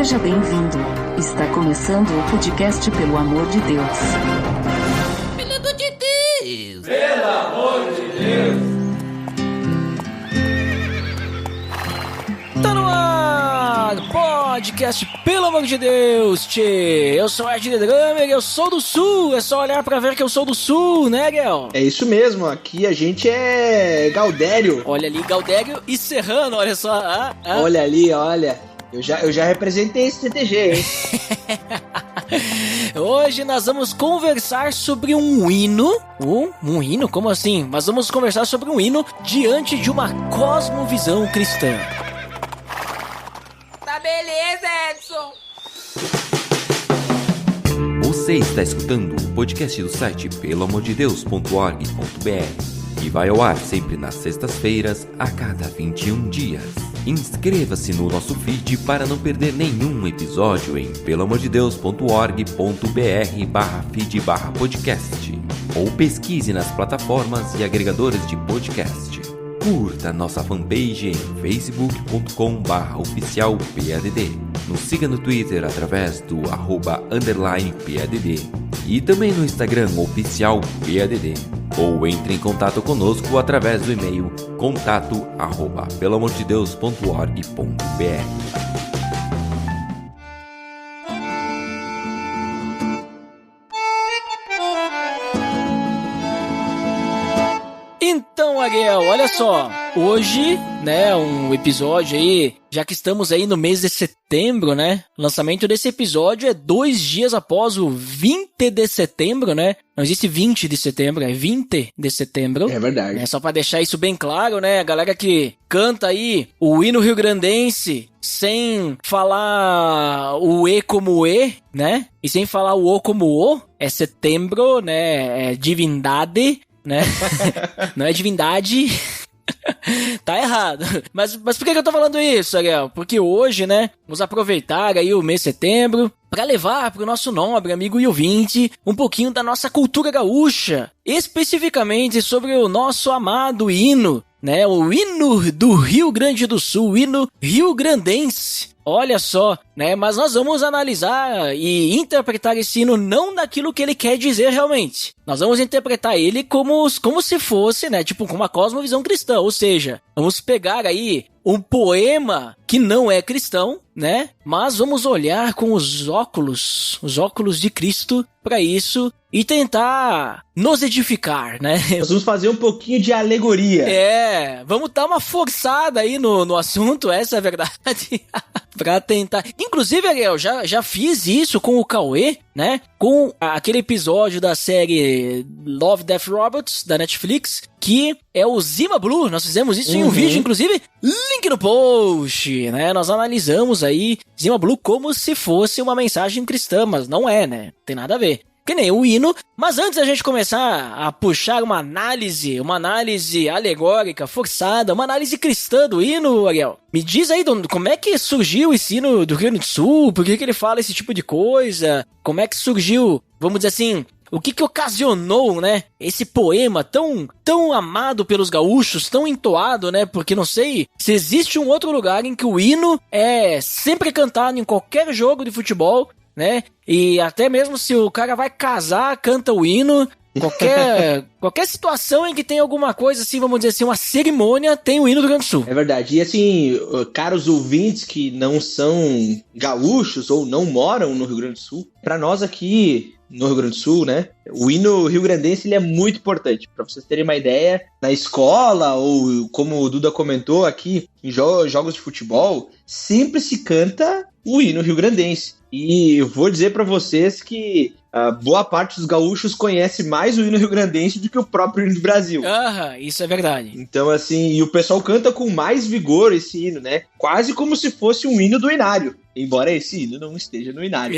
Seja bem-vindo. Está começando o podcast Pelo Amor de Deus. Pelo amor de Deus! Pelo amor de Deus! Tá no ar! Podcast Pelo Amor de Deus, tchê! Eu sou Ed The Drummer, eu sou do Sul! É só olhar pra ver que eu sou do Sul, né, Gel? É isso mesmo, aqui a gente é Gaudério. Olha ali, Gaudério e Serrano, olha só. Olha ali, olha. Eu já representei esse CTG, hein? Hoje nós vamos conversar sobre um hino. Um hino? Como assim? Nós vamos conversar sobre um hino diante de uma cosmovisão cristã. Tá beleza, Edson. Você está escutando o podcast do site peloamordedeus.org.br e vai ao ar sempre nas sextas-feiras, a cada 21 dias. Inscreva-se no nosso feed para não perder nenhum episódio em peloamordedeus.org.br/feed/podcast ou pesquise nas plataformas e agregadores de podcast. Curta nossa fanpage em facebook.com/oficialpadd. Nos siga no Twitter através do @_PADD e também no Instagram oficialpadd. Ou entre em contato conosco através do e-mail contato@peloamordedeus.org.br. Então, Ariel, olha só, hoje, né, um episódio aí, já que estamos aí no mês de setembro, né, o lançamento desse episódio é 2 dias após o 20 de setembro, né, não existe 20 de setembro, é 20 de setembro. É verdade. Só pra deixar isso bem claro, né, a galera que canta aí o hino rio-grandense sem falar o E como E, né, e sem falar o O como O, é setembro, né, é divindade, né? Não é divindade. Tá errado. Mas por que eu tô falando isso, Ariel? Porque hoje, né, vamos aproveitar aí o mês de setembro para levar pro nosso nobre amigo e ouvinte um pouquinho da nossa cultura gaúcha, especificamente sobre o nosso amado hino, né? O hino do Rio Grande do Sul, o hino rio-grandense. Olha só, né? Mas nós vamos analisar e interpretar esse hino não daquilo que ele quer dizer realmente. Nós vamos interpretar ele como se fosse, né? Tipo, com uma cosmovisão cristã. Ou seja, vamos pegar aí um poema que não é cristão, né? Mas vamos olhar com os óculos de Cristo para isso e tentar nos edificar, né? Nós vamos fazer um pouquinho de alegoria. Vamos dar uma forçada aí no assunto, essa é a verdade. Pra tentar. Inclusive, Ariel, já fiz isso com o Cauê, né? Com aquele episódio da série Love, Death Robots, da Netflix, que é o Zima Blue. Nós fizemos isso em um vídeo, inclusive, link no post, né? Nós analisamos aí Zima Blue como se fosse uma mensagem cristã, mas não é, né? Não tem nada a ver. Que nem o hino, mas antes da gente começar a puxar uma análise alegórica, forçada, uma análise cristã do hino, Ariel, me diz aí como é que surgiu esse hino do Rio Grande do Sul, por que ele fala esse tipo de coisa, como é que surgiu, vamos dizer assim, o que ocasionou, né, esse poema tão amado pelos gaúchos, tão entoado, né, porque não sei se existe um outro lugar em que o hino é sempre cantado em qualquer jogo de futebol, né? E até mesmo se o cara vai casar, canta o hino. Qualquer situação em que tem alguma coisa assim, vamos dizer assim, uma cerimônia, tem o hino do Rio Grande do Sul. É verdade. E assim, caros ouvintes que não são gaúchos ou não moram no Rio Grande do Sul, pra nós aqui no Rio Grande do Sul, né, o hino rio-grandense ele é muito importante. Pra vocês terem uma ideia, na escola ou como o Duda comentou aqui, em jogos de futebol, sempre se canta o hino rio-grandense. E eu vou dizer pra vocês que boa parte dos gaúchos conhece mais o hino rio-grandense do que o próprio hino do Brasil. Isso é verdade. Então, assim, e o pessoal canta com mais vigor esse hino, né? Quase como se fosse um hino do inário. Embora esse hino não esteja no inário.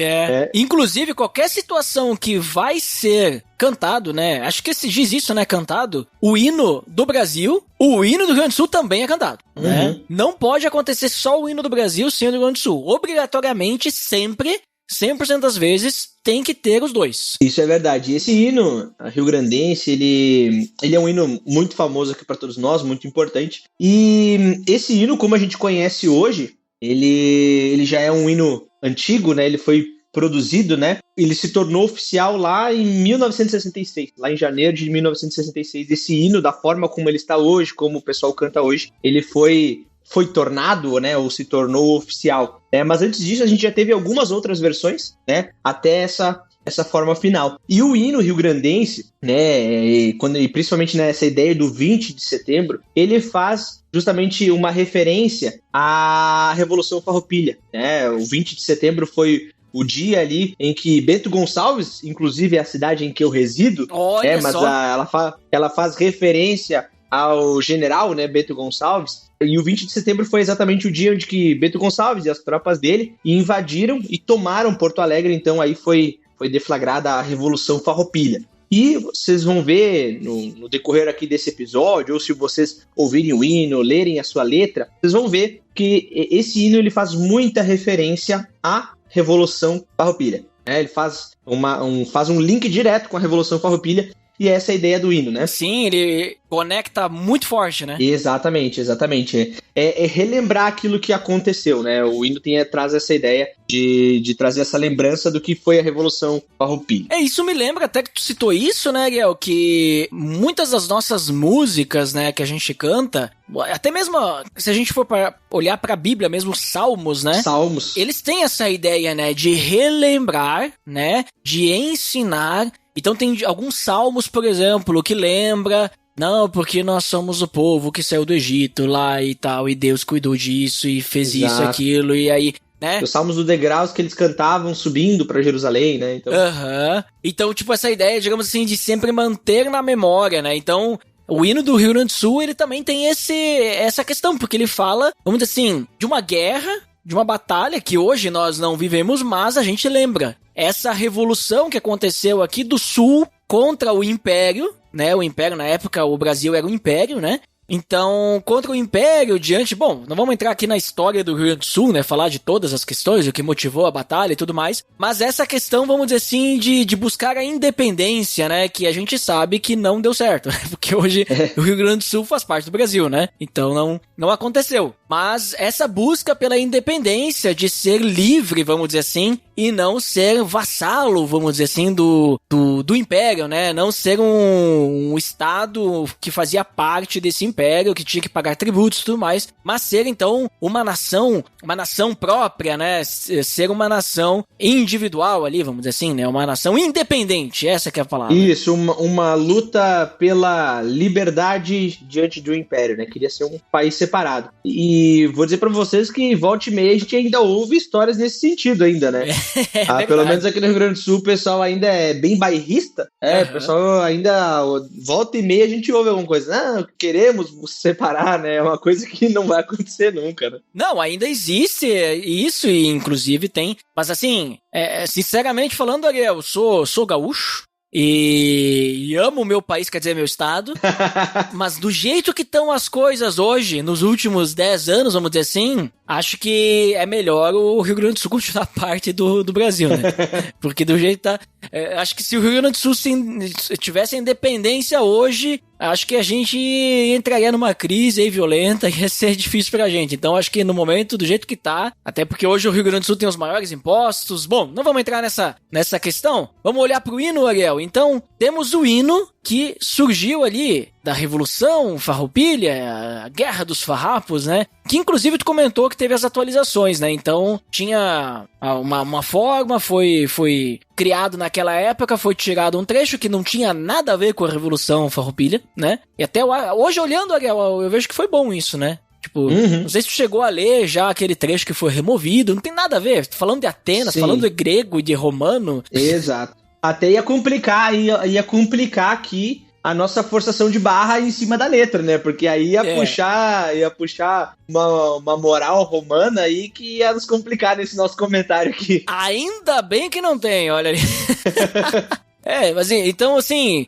Inclusive, qualquer situação que vai ser cantado, né? Acho que se diz isso, né? Cantado. O hino do Brasil, o hino do Rio Grande do Sul também é cantado. Né? Não pode acontecer só o hino do Brasil sem o do Rio Grande do Sul. Obrigatoriamente, sempre, 100% das vezes, tem que ter os dois. Isso é verdade. E esse hino rio-grandense, ele é um hino muito famoso aqui para todos nós, muito importante. E esse hino, como a gente conhece hoje, ele já é um hino antigo, né? Ele foi produzido, né? Ele se tornou oficial lá em 1966, lá em janeiro de 1966. Esse hino, da forma como ele está hoje, como o pessoal canta hoje, ele foi tornado, né? Ou se tornou oficial. Mas antes disso, a gente já teve algumas outras versões, né? Até essa forma final. E o hino rio-grandense, né, e principalmente nessa ideia do 20 de setembro, ele faz justamente uma referência à Revolução Farroupilha, né? O 20 de setembro foi o dia ali em que Bento Gonçalves, inclusive é a cidade em que eu resido, mas ela faz referência ao general, né, Bento Gonçalves, e o 20 de setembro foi exatamente o dia onde que Bento Gonçalves e as tropas dele invadiram e tomaram Porto Alegre, então aí foi deflagrada a Revolução Farroupilha. E vocês vão ver no decorrer aqui desse episódio, ou se vocês ouvirem o hino, lerem a sua letra, vocês vão ver que esse hino ele faz muita referência à Revolução Farroupilha. Ele faz um link direto com a Revolução Farroupilha, e essa é a ideia do hino, né? Sim, ele conecta muito forte, né? Exatamente. É relembrar aquilo que aconteceu, né? O hino traz essa ideia de trazer essa lembrança do que foi a Revolução Farroupilha. Isso me lembra, até que tu citou isso, né, Ariel, que muitas das nossas músicas, né, que a gente canta, até mesmo se a gente for olhar pra Bíblia mesmo, os Salmos, né? Salmos. Eles têm essa ideia, né, de relembrar, né, de ensinar. Então tem alguns salmos, por exemplo, que lembra, não, porque nós somos o povo que saiu do Egito lá e tal, e Deus cuidou disso e fez Exato. Isso, aquilo, e aí, né? Os salmos do degraus que eles cantavam subindo pra Jerusalém, né? Então, tipo, essa ideia, digamos assim, de sempre manter na memória, né? Então, o hino do Rio Grande do Sul, ele também tem essa questão, porque ele fala, vamos dizer assim, de uma guerra, de uma batalha que hoje nós não vivemos, mas a gente lembra. Essa revolução que aconteceu aqui do Sul contra o Império, né? O Império, na época, o Brasil era um Império, né? Então, contra o Império, bom, não vamos entrar aqui na história do Rio Grande do Sul, né, falar de todas as questões, o que motivou a batalha e tudo mais, mas essa questão, vamos dizer assim, de buscar a independência, né, que a gente sabe que não deu certo, né, porque hoje o Rio Grande do Sul faz parte do Brasil, né, então não aconteceu, mas essa busca pela independência, de ser livre, vamos dizer assim, e não ser vassalo, vamos dizer assim, do Império, né, não ser um Estado que fazia parte desse Império, que tinha que pagar tributos e tudo mais, mas ser então uma nação própria, né, ser uma nação individual ali, vamos dizer assim, né, uma nação independente, essa que é a palavra. Isso, uma luta pela liberdade diante do Império, né, queria ser um país separado. E vou dizer pra vocês que volta e meia a gente ainda ouve histórias nesse sentido ainda, né. Pelo menos aqui no Rio Grande do Sul o pessoal ainda é bem bairrista, o pessoal ainda volta e meia a gente ouve alguma coisa, queremos separar, né, é uma coisa que não vai acontecer nunca, né. Não, ainda existe isso e inclusive tem, mas assim, sinceramente falando, Ariel, eu sou gaúcho, e amo o meu país, quer dizer, meu estado, mas do jeito que estão as coisas hoje, nos últimos 10 anos, vamos dizer assim, acho que é melhor o Rio Grande do Sul continuar parte do Brasil, né? Porque do jeito que tá... acho que se o Rio Grande do Sul tivesse a independência hoje, acho que a gente entraria numa crise aí violenta, ia ser difícil pra gente. Então acho que no momento, do jeito que tá, até porque hoje o Rio Grande do Sul tem os maiores impostos, bom, não vamos entrar nessa questão. Vamos olhar pro hino, Ariel. Então, temos o hino que surgiu ali da Revolução Farroupilha, a Guerra dos Farrapos, né? Que inclusive tu comentou que teve as atualizações, né? Então tinha uma forma, foi criado naquela época, foi tirado um trecho que não tinha nada a ver com a Revolução Farroupilha, né? E até hoje olhando, Ariel, eu vejo que foi bom isso, né? Tipo, não sei se tu chegou a ler já aquele trecho que foi removido, não tem nada a ver. Falando de Atenas, falando de grego e de romano. Exato. Até ia complicar aqui a nossa forçação de barra em cima da letra, né? Porque aí ia puxar uma moral romana aí que ia nos complicar nesse nosso comentário aqui. Ainda bem que não tem, olha ali. Mas então assim,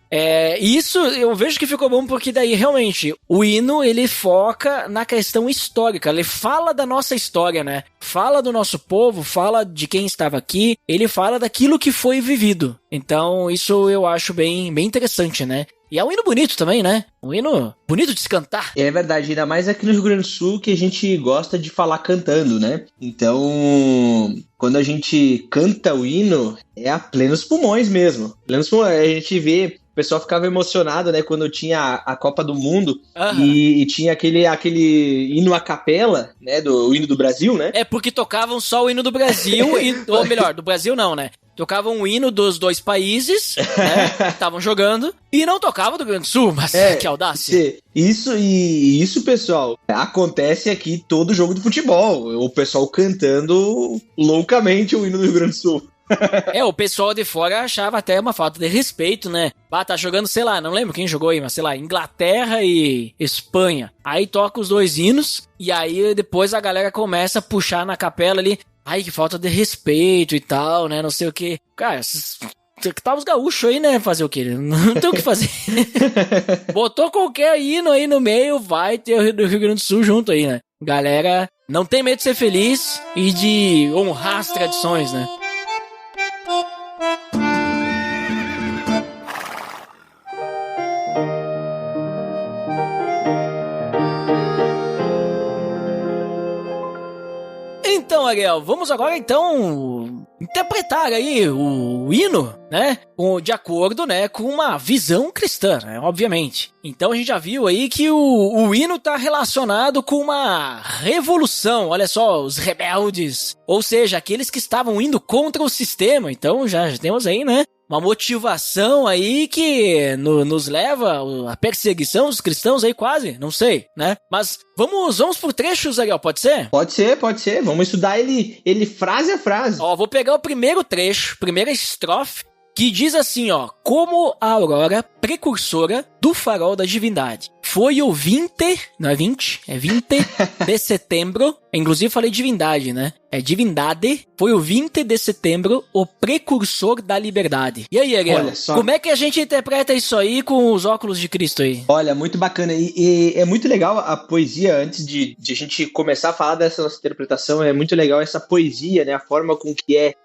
isso eu vejo que ficou bom porque daí realmente o hino ele foca na questão histórica, ele fala da nossa história, né? Fala do nosso povo, fala de quem estava aqui, ele fala daquilo que foi vivido. Então isso eu acho bem interessante, né? E é um hino bonito também, né? Um hino bonito de se cantar. É verdade, ainda mais aqui no Rio Grande do Sul que a gente gosta de falar cantando, né? Então, quando a gente canta o hino, é a plenos pulmões mesmo. Plenos pulmões, a gente vê... O pessoal ficava emocionado, né, quando tinha a Copa do Mundo e tinha aquele hino a capela, né, o hino do Brasil, né? É porque tocavam só o hino do Brasil, ou melhor, do Brasil não, né? Tocavam o hino dos dois países, né, que estavam jogando, e não tocavam do Rio Grande do Sul, mas que audácia. Isso, pessoal, acontece aqui todo jogo de futebol, o pessoal cantando loucamente o hino do Rio Grande do Sul. O pessoal de fora achava até uma falta de respeito, né? Tá jogando, sei lá, não lembro quem jogou aí, mas sei lá, Inglaterra e Espanha. Aí toca os dois hinos, e aí depois a galera começa a puxar na capela ali. Ai, que falta de respeito e tal, né? Não sei o que. Cara, tá os gaúchos aí, né? Fazer o quê? Não tem o que fazer. Botou qualquer hino aí no meio, vai ter o Rio Grande do Sul junto aí, né? Galera, não tem medo de ser feliz e de honrar as tradições, né? Então, Ariel, vamos agora então interpretar aí o hino, né, de acordo, né, com uma visão cristã, né, obviamente. Então a gente já viu aí que o hino tá relacionado com uma revolução, olha só, os rebeldes, ou seja, aqueles que estavam indo contra o sistema. Então já temos aí, né, uma motivação aí que nos leva à perseguição dos cristãos aí quase, não sei, né? Mas vamos por trechos, Ariel, pode ser? Pode ser. Vamos estudar ele frase a frase. Ó, vou pegar o primeiro trecho, primeira estrofe, que diz assim, ó: como a aurora precursora do farol da divindade. Foi o 20, não é 20, é 20 de setembro, inclusive falei divindade, né? É divindade, foi o 20 de setembro, o precursor da liberdade. E aí, Ariel, como é que a gente interpreta isso aí com os óculos de Cristo aí? Olha, muito bacana, e é muito legal a poesia, antes de a gente começar a falar dessa nossa interpretação, é muito legal essa poesia, né? A forma com que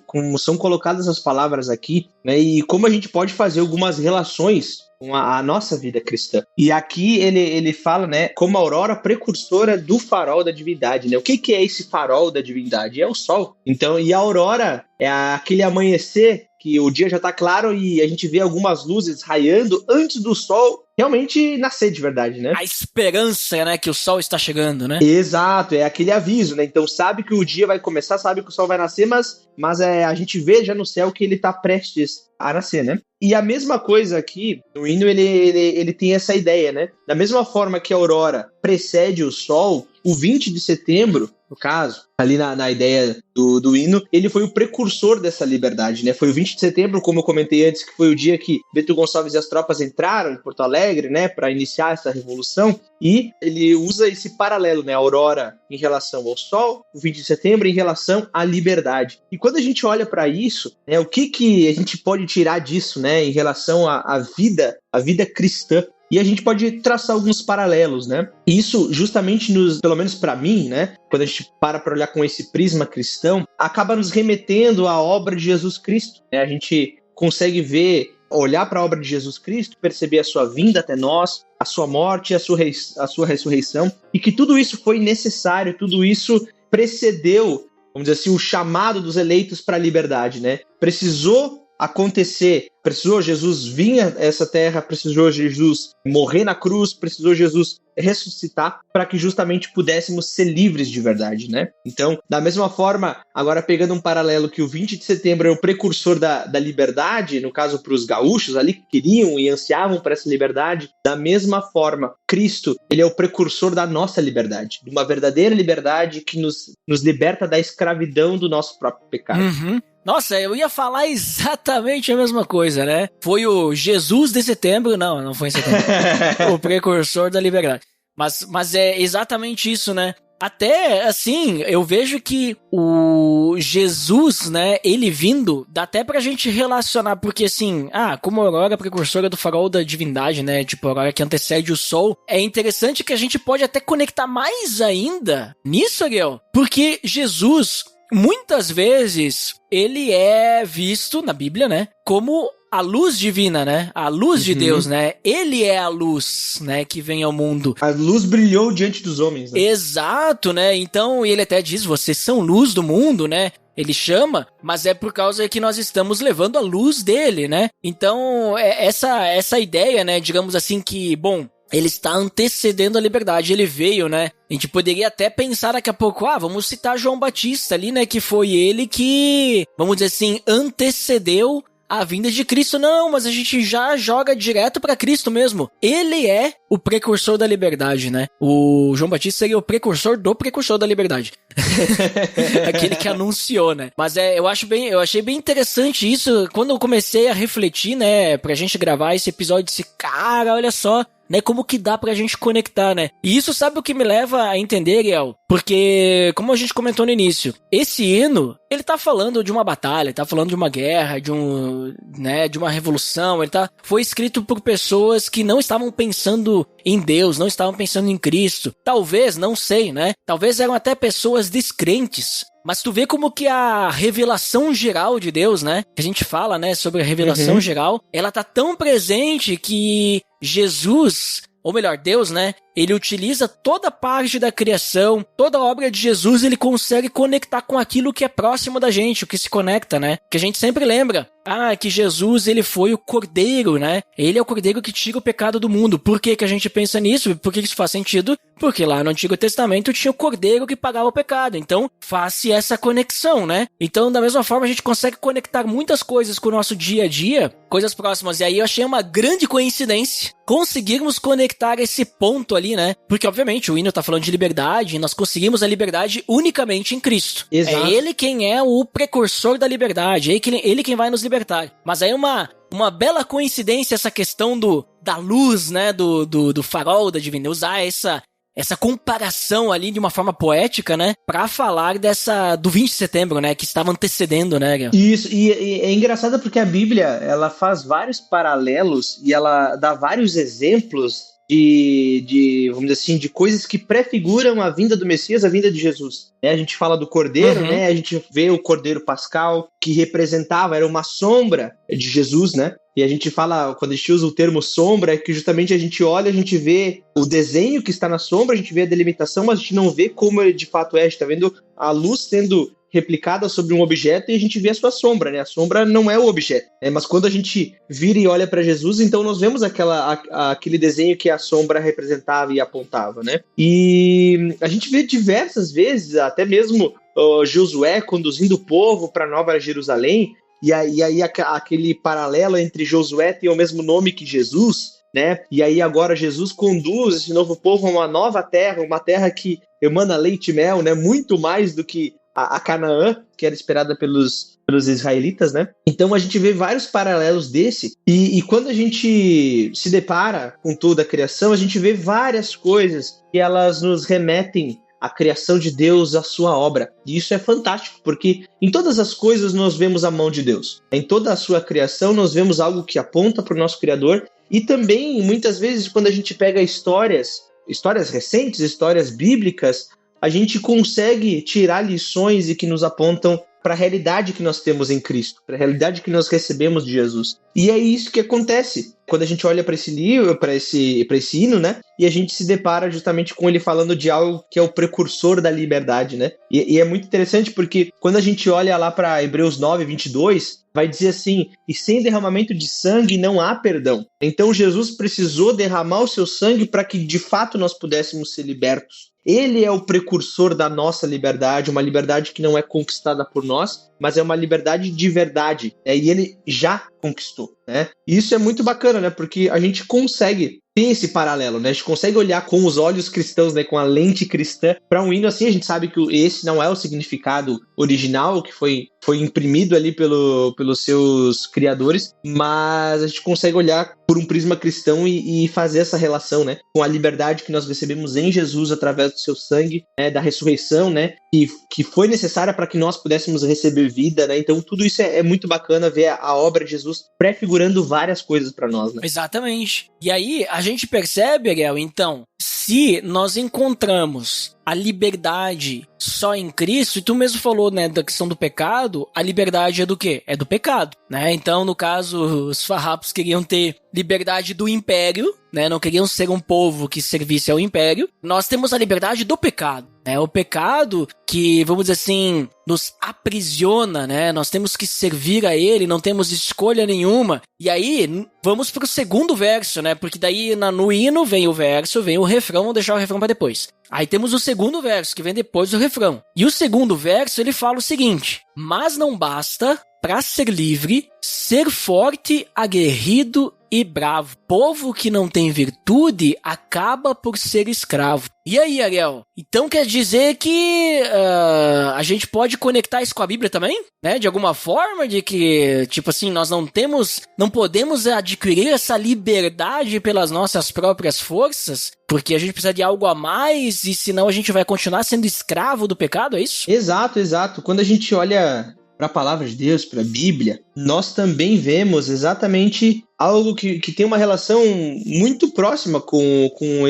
como são colocadas as palavras aqui, né? E como a gente pode fazer algumas relações com a nossa vida cristã. E aqui ele fala, né, como a aurora precursora do farol da divindade, né? O que é esse farol da divindade? É o sol. Então, e a aurora é aquele amanhecer que o dia já tá claro e a gente vê algumas luzes raiando antes do sol realmente nascer de verdade, né? A esperança, né, que o sol está chegando, né? Exato, é aquele aviso, né? Então sabe que o dia vai começar, sabe que o sol vai nascer, mas a gente vê já no céu que ele tá prestes a nascer, né? E a mesma coisa aqui, no hino ele tem essa ideia, né? Da mesma forma que a aurora precede o sol, o 20 de setembro, no caso, ali na ideia do hino, ele foi o precursor dessa liberdade, né? Foi o 20 de setembro, como eu comentei antes, que foi o dia que Bento Gonçalves e as tropas entraram em Porto Alegre, né? Para iniciar essa revolução. E ele usa esse paralelo, né? A aurora em relação ao sol, o 20 de setembro em relação à liberdade. E quando a gente olha para isso, né? O que a gente pode tirar disso, né? Em relação à vida cristã? E a gente pode traçar alguns paralelos, né? Isso justamente pelo menos para mim, né? Quando a gente para olhar com esse prisma cristão, acaba nos remetendo à obra de Jesus Cristo, né? A gente consegue olhar para a obra de Jesus Cristo, perceber a sua vinda até nós, a sua morte e a sua ressurreição, e que tudo isso foi necessário, tudo isso precedeu, vamos dizer assim, o chamado dos eleitos para a liberdade, né? Precisou acontecer, precisou Jesus vir a essa terra, precisou Jesus morrer na cruz, precisou Jesus ressuscitar para que justamente pudéssemos ser livres de verdade, né? Então, da mesma forma, agora pegando um paralelo que o 20 de setembro é o precursor da liberdade, no caso para os gaúchos ali que queriam e ansiavam por essa liberdade, da mesma forma, Cristo, ele é o precursor da nossa liberdade, de uma verdadeira liberdade que nos liberta da escravidão do nosso próprio pecado. Uhum. Nossa, eu ia falar exatamente a mesma coisa, né? Foi o Jesus de setembro, não foi em setembro, o precursor da liberdade. Mas é exatamente isso, né? Até, assim, eu vejo que o Jesus, né, ele vindo, dá até pra gente relacionar, porque assim, como a aurora precursora do farol da divindade, né, tipo a aurora que antecede o sol, é interessante que a gente pode até conectar mais ainda nisso, Ariel, porque Jesus, muitas vezes, ele é visto na Bíblia, né, como a luz divina, né? A luz de Deus, né? Ele é a luz, né? Que vem ao mundo. A luz brilhou diante dos homens, né? Exato, né? Então, ele até diz, vocês são luz do mundo, né? Ele chama, mas é por causa que nós estamos levando a luz dele, né? Então, essa ideia, né? Digamos assim que, bom, ele está antecedendo a liberdade, ele veio, né? A gente poderia até pensar daqui a pouco, vamos citar João Batista ali, né? Que foi ele que, vamos dizer assim, antecedeu a vinda de Cristo. Não, mas a gente já joga direto pra Cristo mesmo. Ele é o precursor da liberdade, né? O João Batista seria o precursor do precursor da liberdade. Aquele que anunciou, né? Mas eu achei bem interessante isso. Quando eu comecei a refletir, né, pra gente gravar esse episódio, disse, cara, olha só, né, como que dá pra gente conectar, né? E isso sabe o que me leva a entender, Ariel? Porque, como a gente comentou no início, esse hino, ele tá falando de uma batalha, tá falando de uma guerra, de uma revolução, foi escrito por pessoas que não estavam pensando em Deus, não estavam pensando em Cristo. Talvez, não sei, né? Talvez eram até pessoas descrentes. Mas tu vê como que a revelação geral de Deus, né? Que a gente fala, né, sobre a revelação geral, ela tá tão presente que Jesus, ou melhor, Deus, né? Ele utiliza toda parte da criação, toda a obra de Jesus, ele consegue conectar com aquilo que é próximo da gente, o que se conecta, né? Que a gente sempre lembra, que Jesus, ele foi o Cordeiro, né? Ele é o Cordeiro que tira o pecado do mundo. Por que que a gente pensa nisso? Por que isso faz sentido? Porque lá no Antigo Testamento tinha o Cordeiro que pagava o pecado. Então, faz-se essa conexão, né? Então, da mesma forma, a gente consegue conectar muitas coisas com o nosso dia a dia, coisas próximas. E aí eu achei uma grande coincidência conseguirmos conectar esse ponto ali, né? Porque, obviamente, o hino tá falando de liberdade e nós conseguimos a liberdade unicamente em Cristo. Exato. É ele quem é o precursor da liberdade, é ele quem vai nos libertar. Mas aí uma bela coincidência essa questão da luz, né? Do farol da divina, usar essa comparação ali de uma forma poética, né? Pra falar do 20 de setembro, né? Que estava antecedendo, né, Ariel? Isso, e é engraçado porque a Bíblia, ela faz vários paralelos e ela dá vários exemplos vamos dizer assim, de coisas que prefiguram a vinda do Messias, a vinda de Jesus. A gente fala do Cordeiro, né? A gente vê o Cordeiro Pascal, que era uma sombra de Jesus, né? E a gente fala, quando a gente usa o termo sombra, é que justamente a gente olha, a gente vê o desenho que está na sombra, a gente vê a delimitação, mas a gente não vê como ele de fato é. A gente está vendo a luz sendo replicada sobre um objeto e a gente vê a sua sombra, né? A sombra não é o objeto, né? Mas quando a gente vira e olha para Jesus, então nós vemos aquele desenho que a sombra representava e apontava, né? E a gente vê diversas vezes, até mesmo Josué conduzindo o povo para Nova Jerusalém, e aí aquele paralelo entre Josué tem o mesmo nome que Jesus, né? E aí agora Jesus conduz esse novo povo a uma nova terra, uma terra que emana leite e mel, né? Muito mais do que a Canaã, que era esperada pelos israelitas, né? Então a gente vê vários paralelos desse, e quando a gente se depara com toda a criação, a gente vê várias coisas que elas nos remetem à criação de Deus, à sua obra. E isso é fantástico, porque em todas as coisas nós vemos a mão de Deus. Em toda a sua criação nós vemos algo que aponta para o nosso Criador, e também, muitas vezes, quando a gente pega histórias recentes, histórias bíblicas, a gente consegue tirar lições e que nos apontam para a realidade que nós temos em Cristo, para a realidade que nós recebemos de Jesus. E é isso que acontece quando a gente olha para esse livro, para esse hino, né? E a gente se depara justamente com ele falando de algo que é o precursor da liberdade, né? E é muito interessante porque quando a gente olha lá para Hebreus 9, 22, vai dizer assim: e sem derramamento de sangue não há perdão. Então Jesus precisou derramar o seu sangue para que de fato nós pudéssemos ser libertos. Ele é o precursor da nossa liberdade, uma liberdade que não é conquistada por nós, mas é uma liberdade de verdade, né? E ele já conquistou, né? E isso é muito bacana, né? Porque a gente consegue ter esse paralelo, né? A gente consegue olhar com os olhos cristãos, né? Com a lente cristã para um hino assim. A gente sabe que esse não é o significado original que foi imprimido ali pelos seus criadores, mas a gente consegue olhar por um prisma cristão e fazer essa relação, né? Com a liberdade que nós recebemos em Jesus através do seu sangue, né? Da ressurreição, né? Que foi necessária para que nós pudéssemos receber vida, né? Então tudo isso é muito bacana ver a obra de Jesus Jesus, prefigurando várias coisas para nós, né? Exatamente. E aí, a gente percebe, Ariel, então, se nós encontramos a liberdade só em Cristo, e tu mesmo falou, né, da questão do pecado, a liberdade é do quê? É do pecado, né? Então, no caso, os farrapos queriam ter liberdade do império, né? Não queriam ser um povo que servisse ao império. Nós temos a liberdade do pecado, né? O pecado que, vamos dizer assim, nos aprisiona, né? Nós temos que servir a ele, não temos escolha nenhuma. E aí, vamos pro segundo verso, né? Porque daí no hino vem o verso, vem o refrão, vamos deixar o refrão para depois. Aí temos o segundo verso, que vem depois do refrão. E o segundo verso, ele fala o seguinte: mas não basta, para ser livre, ser forte, aguerrido e bravo. Povo que não tem virtude acaba por ser escravo. E aí, Ariel? Então quer dizer que a gente pode conectar isso com a Bíblia também? Né? De alguma forma, de que, tipo assim, nós não podemos adquirir essa liberdade pelas nossas próprias forças, porque a gente precisa de algo a mais, e senão a gente vai continuar sendo escravo do pecado, é isso? Exato, exato. Quando a gente olha para a palavra de Deus, para a Bíblia, nós também vemos exatamente algo que tem uma relação muito próxima com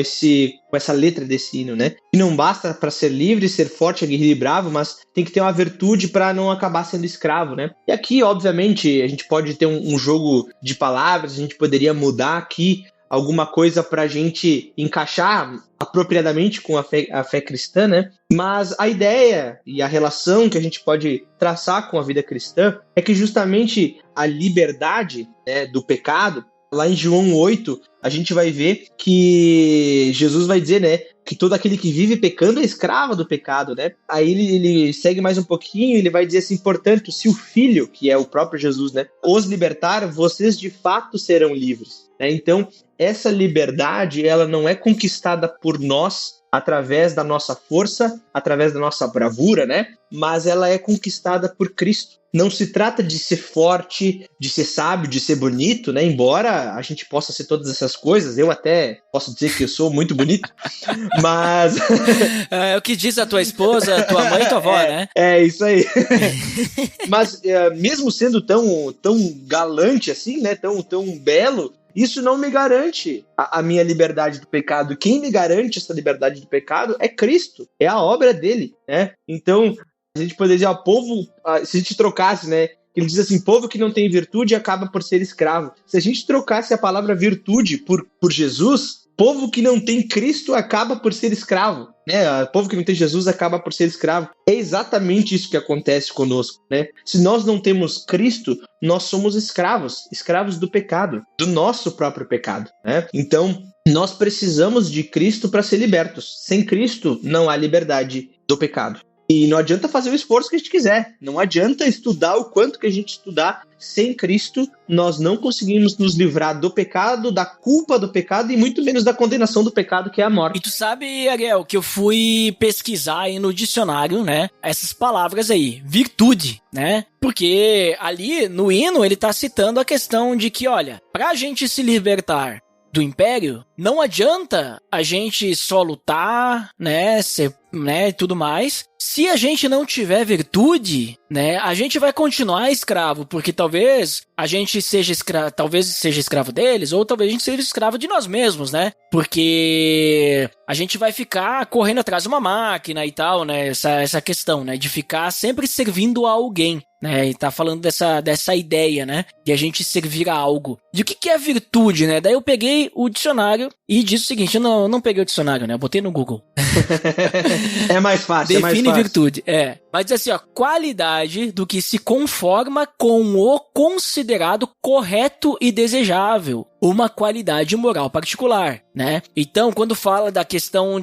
essa letra desse hino, né? Que não basta para ser livre, ser forte, aguerrido e bravo, mas tem que ter uma virtude para não acabar sendo escravo, né? E aqui, obviamente, a gente pode ter um jogo de palavras, a gente poderia mudar aqui alguma coisa para a gente encaixar apropriadamente com a fé cristã, né? Mas a ideia e a relação que a gente pode traçar com a vida cristã é que justamente a liberdade, né, do pecado, lá em João 8, a gente vai ver que Jesus vai dizer, né, que todo aquele que vive pecando é escravo do pecado, né? Aí ele segue mais um pouquinho e ele vai dizer assim: portanto, se o Filho, que é o próprio Jesus, né, os libertar, vocês de fato serão livres. Então, essa liberdade, ela não é conquistada por nós através da nossa força, através da nossa bravura, né? Mas ela é conquistada por Cristo. Não se trata de ser forte, de ser sábio, de ser bonito, né? Embora a gente possa ser todas essas coisas, eu até posso dizer que eu sou muito bonito, mas... É o que diz a tua esposa, tua mãe e tua avó, né? É, isso aí. Mas mesmo sendo tão galante assim, né? Tão belo, isso não me garante a minha liberdade do pecado. Quem me garante essa liberdade do pecado é Cristo, é a obra dele, né? Então, a gente poderia dizer, povo, se a gente trocasse, né? Ele diz assim: povo que não tem virtude acaba por ser escravo. Se a gente trocasse a palavra virtude por Jesus, povo que não tem Cristo acaba por ser escravo, né? Povo que não tem Jesus acaba por ser escravo. É exatamente isso que acontece conosco, né? Se nós não temos Cristo, nós somos escravos do pecado, do nosso próprio pecado, né? Então, nós precisamos de Cristo para ser libertos. Sem Cristo, não há liberdade do pecado. E não adianta fazer o esforço que a gente quiser. Não adianta estudar o quanto que a gente estudar. Sem Cristo, nós não conseguimos nos livrar do pecado, da culpa do pecado e muito menos da condenação do pecado, que é a morte. E tu sabe, Ariel, que eu fui pesquisar aí no dicionário, né? Essas palavras aí, virtude, né? Porque ali no hino ele tá citando a questão de que, olha, pra gente se libertar do império, não adianta a gente só lutar, né, e tudo mais. Se a gente não tiver virtude, né, a gente vai continuar escravo, porque talvez a gente seja escravo deles, ou talvez a gente seja escravo de nós mesmos, né? Porque a gente vai ficar correndo atrás de uma máquina e tal, né? Essa questão, né, de ficar sempre servindo a alguém, né? E tá falando dessa ideia, né, de a gente servir a algo. De o que é virtude, né? Daí eu peguei o dicionário e disse o seguinte: eu não peguei o dicionário, né? Eu botei no Google. É mais fácil, Define virtude, Mas diz assim, ó, qualidade do que se conforma com o considerado correto e desejável. Uma qualidade moral particular, né? Então, quando fala da questão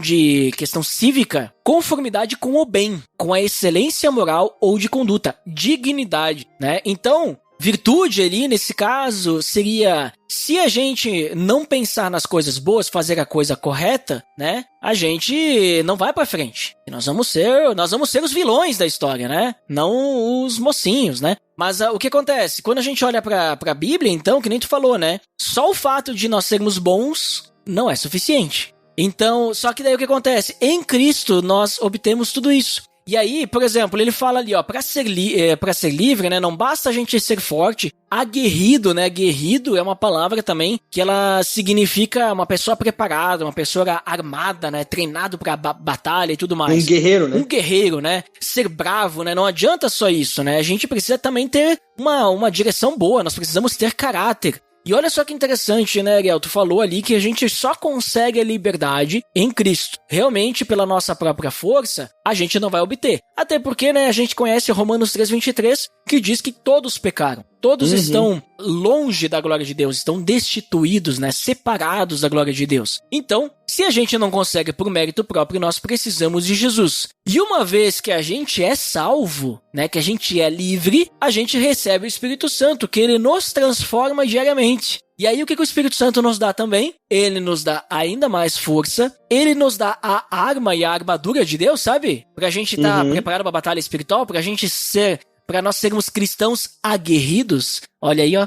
cívica, conformidade com o bem, com a excelência moral ou de conduta, dignidade, né? Então, virtude ali, nesse caso, seria, se a gente não pensar nas coisas boas, fazer a coisa correta, né? A gente não vai pra frente. E nós vamos ser os vilões da história, né? Não os mocinhos, né? Mas o que acontece? Quando a gente olha pra Bíblia, então, que nem tu falou, né? Só o fato de nós sermos bons não é suficiente. Então, só que daí o que acontece? Em Cristo nós obtemos tudo isso. E aí, por exemplo, ele fala ali, ó, pra ser livre, né, não basta a gente ser forte, aguerrido, né, aguerrido é uma palavra também que ela significa uma pessoa preparada, uma pessoa armada, né, treinado pra batalha e tudo mais. Um guerreiro, né? Um guerreiro, né, ser bravo, né, não adianta só isso, né, a gente precisa também ter uma direção boa, nós precisamos ter caráter. E olha só que interessante, né, Ariel? Tu falou ali que a gente só consegue a liberdade em Cristo. Realmente, pela nossa própria força, a gente não vai obter. Até porque, né, a gente conhece Romanos 3:23, que diz que todos pecaram. Todos estão longe da glória de Deus, estão destituídos, né, separados da glória de Deus. Então, se a gente não consegue por mérito próprio, nós precisamos de Jesus. E uma vez que a gente é salvo, né, que a gente é livre, a gente recebe o Espírito Santo, que ele nos transforma diariamente. E aí o que o Espírito Santo nos dá também? Ele nos dá ainda mais força, ele nos dá a arma e a armadura de Deus, sabe? Pra gente estar preparado pra batalha espiritual, pra nós sermos cristãos aguerridos. Olha aí, ó.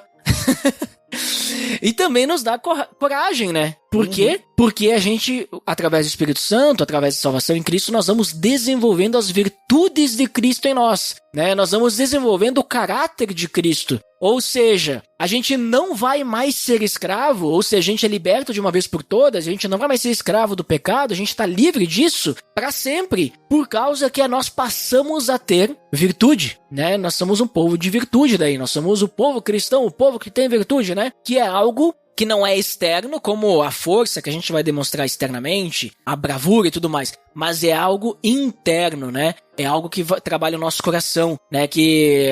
E também nos dá coragem, né? Por quê? Porque a gente, através do Espírito Santo, através da salvação em Cristo, nós vamos desenvolvendo as virtudes de Cristo em nós, né? Nós vamos desenvolvendo o caráter de Cristo. Ou seja, a gente não vai mais ser escravo, ou seja, a gente é liberto de uma vez por todas, a gente não vai mais ser escravo do pecado, a gente está livre disso para sempre, por causa que nós passamos a ter virtude, né? Nós somos um povo de virtude daí, nós somos o povo cristão, o povo que tem virtude, né? Que é algo que não é externo, como a força que a gente vai demonstrar externamente, a bravura e tudo mais, mas é algo interno, né? É algo que trabalha o nosso coração, né? Que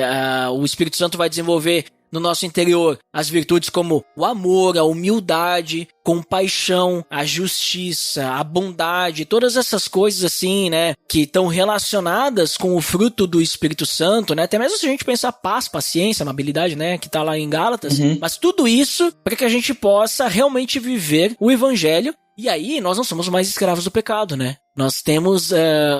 o Espírito Santo vai desenvolver no nosso interior as virtudes como o amor, a humildade, compaixão, a justiça, a bondade, todas essas coisas assim, né, que estão relacionadas com o fruto do Espírito Santo, né, até mesmo se a gente pensar paz, paciência, amabilidade, né, que tá lá em Gálatas, mas tudo isso para que a gente possa realmente viver o Evangelho. E aí, nós não somos mais escravos do pecado, né? Nós temos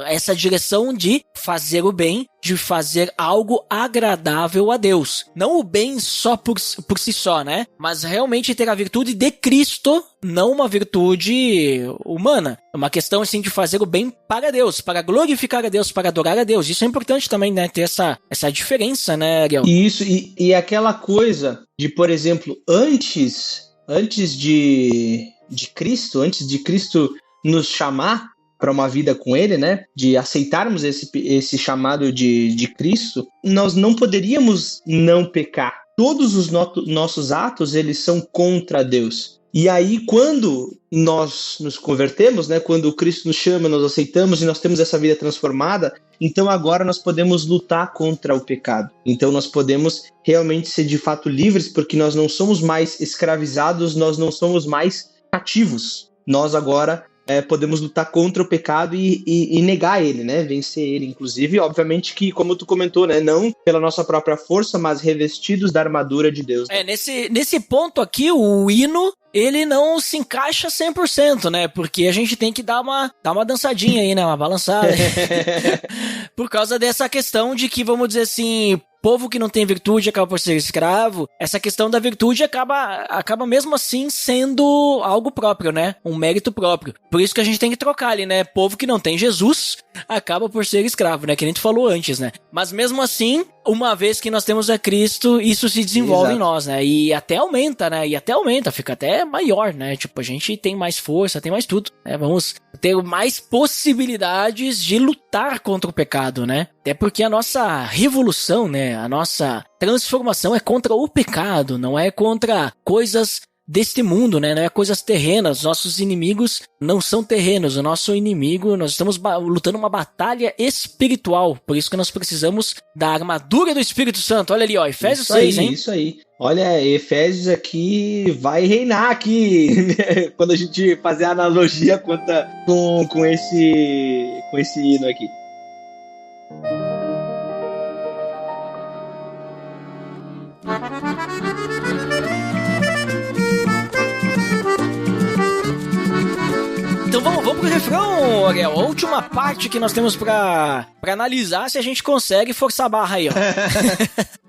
essa direção de fazer o bem, de fazer algo agradável a Deus. Não o bem só por si só, né? Mas realmente ter a virtude de Cristo, não uma virtude humana. É uma questão, assim, de fazer o bem para Deus, para glorificar a Deus, para adorar a Deus. Isso é importante também, né? Ter essa diferença, né, Ariel? Isso, e aquela coisa de, por exemplo, antes de Cristo, antes de Cristo nos chamar para uma vida com Ele, né, de aceitarmos esse chamado de Cristo, nós não poderíamos não pecar. Todos os nossos atos, eles são contra Deus. E aí, quando nós nos convertemos, né, quando Cristo nos chama, nós aceitamos e nós temos essa vida transformada, então agora nós podemos lutar contra o pecado. Então nós podemos realmente ser de fato livres, porque nós não somos mais escravizados, nós não somos mais cativos. Nós agora podemos lutar contra o pecado e negar ele, né? Vencer ele, inclusive. Obviamente que, como tu comentou, né? Não pela nossa própria força, mas revestidos da armadura de Deus. Né? Nesse ponto aqui, o hino, ele não se encaixa 100%, né? Porque a gente tem que dar uma dançadinha aí, né? Uma balançada. Por causa dessa questão de que, vamos dizer assim, povo que não tem virtude acaba por ser escravo. Essa questão da virtude acaba mesmo assim sendo algo próprio, né? Um mérito próprio. Por isso que a gente tem que trocar ali, né? Povo que não tem Jesus acaba por ser escravo, né? Que a gente falou antes, né? Mas mesmo assim, uma vez que nós temos a Cristo, isso se desenvolve em nós, né? E até aumenta, né? Fica até maior, né? Tipo, a gente tem mais força, tem mais tudo, né? Vamos ter mais possibilidades de lutar contra o pecado, né? Até porque a nossa revolução, né? A nossa transformação é contra o pecado, não é contra coisas deste mundo, né? Não é coisas terrenas. Nossos inimigos não são terrenos. O nosso inimigo, nós estamos lutando uma batalha espiritual. Por isso que nós precisamos da armadura do Espírito Santo. Olha ali, ó, Efésios 6, hein? Isso aí. Olha, Efésios aqui vai reinar aqui, quando a gente fazer a analogia com esse hino aqui. Então vamos pro refrão, Ariel. A última parte que nós temos pra analisar se a gente consegue forçar a barra aí, ó.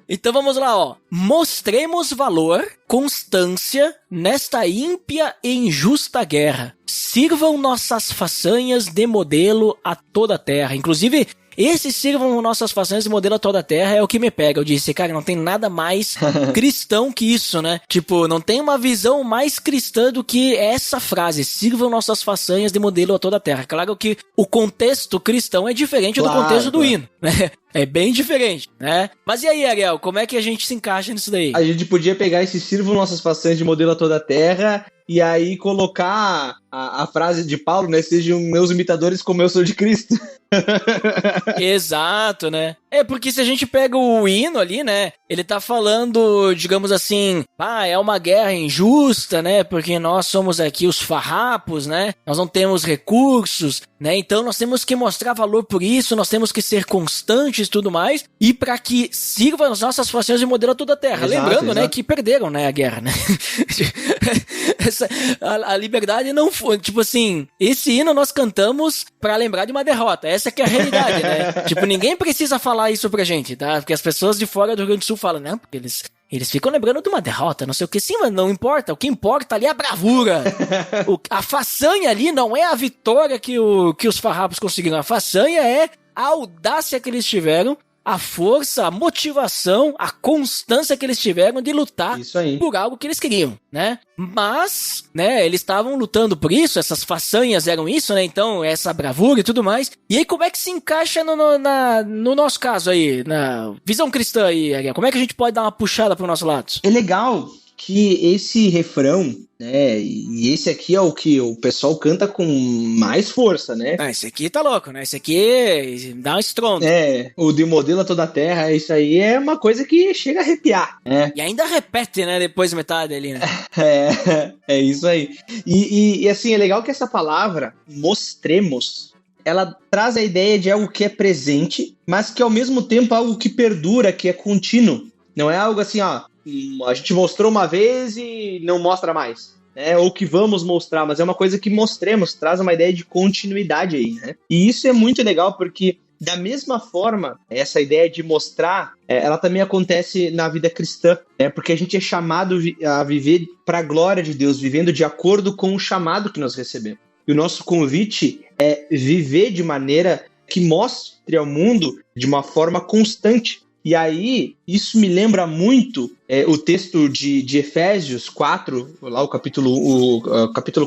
Então vamos lá, ó. Mostremos valor, constância nesta ímpia e injusta guerra. Sirvam nossas façanhas de modelo a toda a terra. Inclusive, Esse sirvam nossas façanhas de modelo a toda a terra é o que me pega. Eu disse, cara, não tem nada mais cristão que isso, né? Tipo, não tem uma visão mais cristã do que essa frase, sirvam nossas façanhas de modelo a toda a terra. Claro que o contexto cristão é diferente do contexto do hino, né? É bem diferente, né? Mas e aí, Ariel, como é que a gente se encaixa nisso daí? A gente podia pegar esse sirvam nossas façanhas de modelo a toda a terra e aí colocar a frase de Paulo, né? Sejam meus imitadores como eu sou de Cristo. Exato, né? É porque se a gente pega o hino ali, né? Ele tá falando, digamos assim, é uma guerra injusta, né? Porque nós somos aqui os farrapos, né? Nós não temos recursos, né? Então nós temos que mostrar valor por isso, nós temos que ser constantes e tudo mais, e para que sirvam as nossas fações de modelo a toda a terra. Exato, lembrando, né? Que perderam, né? A guerra, né? A liberdade não foi, tipo assim, esse hino nós cantamos pra lembrar de uma derrota, essa que é a realidade, né? Tipo, ninguém precisa falar isso pra gente, tá? Porque as pessoas de fora do Rio Grande do Sul falam, não, porque eles ficam lembrando de uma derrota, não sei o que, sim, mas não importa, o que importa ali é a bravura. A façanha ali não é a vitória que os farrapos conseguiram, a façanha é a audácia que eles tiveram, a força, a motivação, a constância que eles tiveram de lutar por algo que eles queriam, né? Mas, né, eles estavam lutando por isso, essas façanhas eram isso, né? Então, essa bravura e tudo mais. E aí, como é que se encaixa no nosso caso aí, na visão cristã aí, Ariel? Como é que a gente pode dar uma puxada pro nosso lado? É legal que esse refrão, né, e esse aqui é o que o pessoal canta com mais força, né? Esse aqui tá louco, né? Esse aqui dá um estrondo. O de modelo a toda a terra, isso aí é uma coisa que chega a arrepiar, né? E ainda repete, né, depois metade ali, né? É isso aí. E assim, é legal que essa palavra, mostremos, ela traz a ideia de algo que é presente, mas que ao mesmo tempo é algo que perdura, que é contínuo. Não é algo assim, a gente mostrou uma vez e não mostra mais, né? Ou que vamos mostrar, mas é uma coisa que mostremos, traz uma ideia de continuidade aí, né? E isso é muito legal porque, da mesma forma, essa ideia de mostrar, ela também acontece na vida cristã, né? Porque a gente é chamado a viver para a glória de Deus, vivendo de acordo com o chamado que nós recebemos. E o nosso convite é viver de maneira que mostre ao mundo de uma forma constante. E aí, isso me lembra muito o texto de Efésios 4, lá o capítulo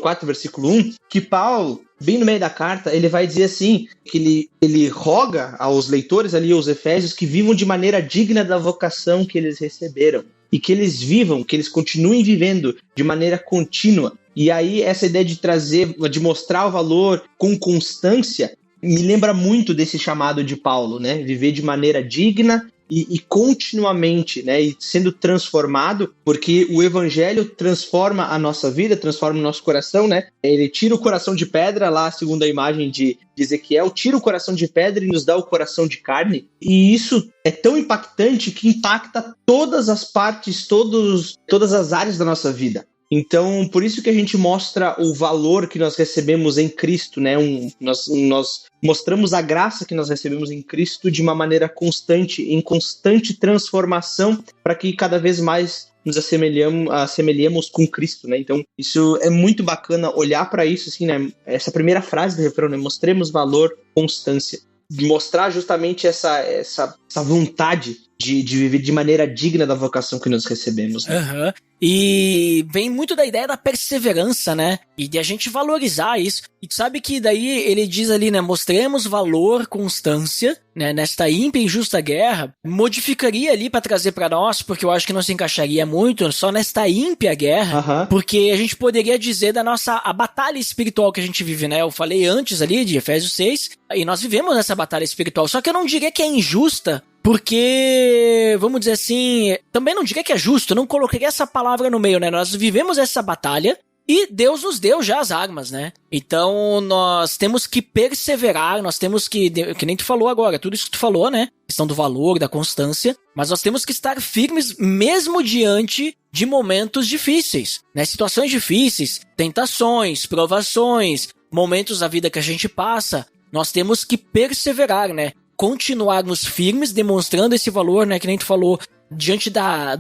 4, versículo 1, que Paulo, bem no meio da carta, ele vai dizer assim, que ele roga aos leitores ali, aos Efésios, que vivam de maneira digna da vocação que eles receberam. E que eles vivam, que eles continuem vivendo de maneira contínua. E aí, essa ideia de mostrar o valor com constância, me lembra muito desse chamado de Paulo, né? Viver de maneira digna e continuamente, né, e sendo transformado, porque o evangelho transforma a nossa vida, transforma o nosso coração, né? Ele tira o coração de pedra, lá segundo a imagem de Ezequiel, tira o coração de pedra e nos dá o coração de carne, e isso é tão impactante que impacta todas as partes, todas as áreas da nossa vida. Então, por isso que a gente mostra o valor que nós recebemos em Cristo, né? Nós mostramos a graça que nós recebemos em Cristo de uma maneira constante, em constante transformação, para que cada vez mais nos assemelhemos com Cristo, né? Então, isso é muito bacana olhar para isso, assim, né? Essa primeira frase do refrão, né? Mostremos valor, constância. Mostrar justamente essa vontade de viver de maneira digna da vocação que nós recebemos. Né? Uhum. E vem muito da ideia da perseverança, né? E de a gente valorizar isso. E tu sabe que daí ele diz ali, né? Mostremos valor, constância, né? Nesta ímpia e injusta guerra. Modificaria ali pra trazer pra nós, porque eu acho que não se encaixaria muito só nesta ímpia guerra. Porque a gente poderia dizer a batalha espiritual que a gente vive, né? Eu falei antes ali de Efésios 6, e nós vivemos essa batalha espiritual. Só que eu não diria que é injusta, porque, vamos dizer assim, também não diria que é justo, não coloquei essa palavra no meio, né? Nós vivemos essa batalha e Deus nos deu já as armas, né? Então, nós temos que perseverar, nós temos que nem tu falou agora, tudo isso que tu falou, né? Questão do valor, da constância, mas nós temos que estar firmes mesmo diante de momentos difíceis, né? Situações difíceis, tentações, provações, momentos da vida que a gente passa, nós temos que perseverar, né? Continuarmos firmes, demonstrando esse valor, né, que nem tu falou, diante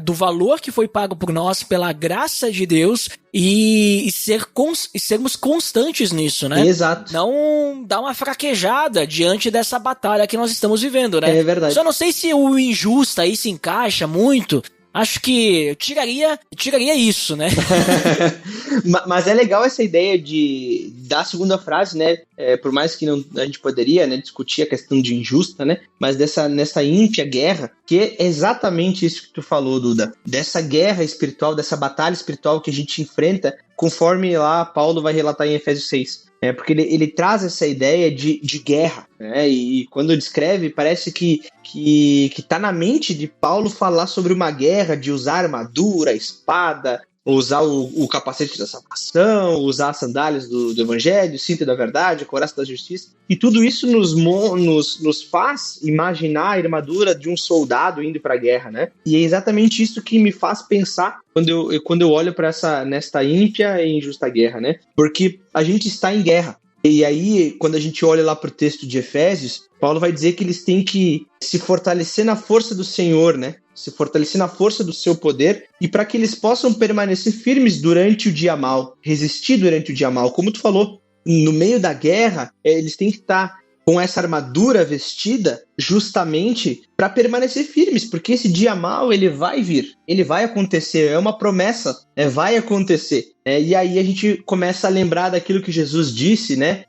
do valor que foi pago por nós pela graça de Deus e sermos constantes nisso, né? Exato. Não dar uma fraquejada diante dessa batalha que nós estamos vivendo, né? É verdade. Só não sei se o injusto aí se encaixa muito. Acho que eu tiraria isso, né? Mas é legal essa ideia da segunda frase, né? Por mais que a gente poderia, né, discutir a questão de injusta, né? Mas nessa ímpia guerra, que é exatamente isso que tu falou, Duda. Dessa guerra espiritual, dessa batalha espiritual que a gente enfrenta, conforme lá Paulo vai relatar em Efésios 6. Porque ele traz essa ideia de guerra, né? E quando descreve, parece que tá na mente de Paulo falar sobre uma guerra, de usar armadura, espada, usar o capacete da salvação, usar as sandálias do evangelho, o cinto da verdade, a couraça da justiça. E tudo isso nos faz imaginar a armadura de um soldado indo para a guerra, né? E é exatamente isso que me faz pensar quando eu olho para nesta ímpia e injusta guerra, né? Porque a gente está em guerra. E aí, quando a gente olha lá para o texto de Efésios, Paulo vai dizer que eles têm que se fortalecer na força do Senhor, né? Se fortalecer na força do seu poder, e para que eles possam permanecer firmes durante o dia mau, resistir durante o dia mau. Como tu falou, no meio da guerra, eles têm que estar com essa armadura vestida justamente para permanecer firmes, porque esse dia mau ele vai vir, ele vai acontecer, é uma promessa, vai acontecer. E aí a gente começa a lembrar daquilo que Jesus disse, né?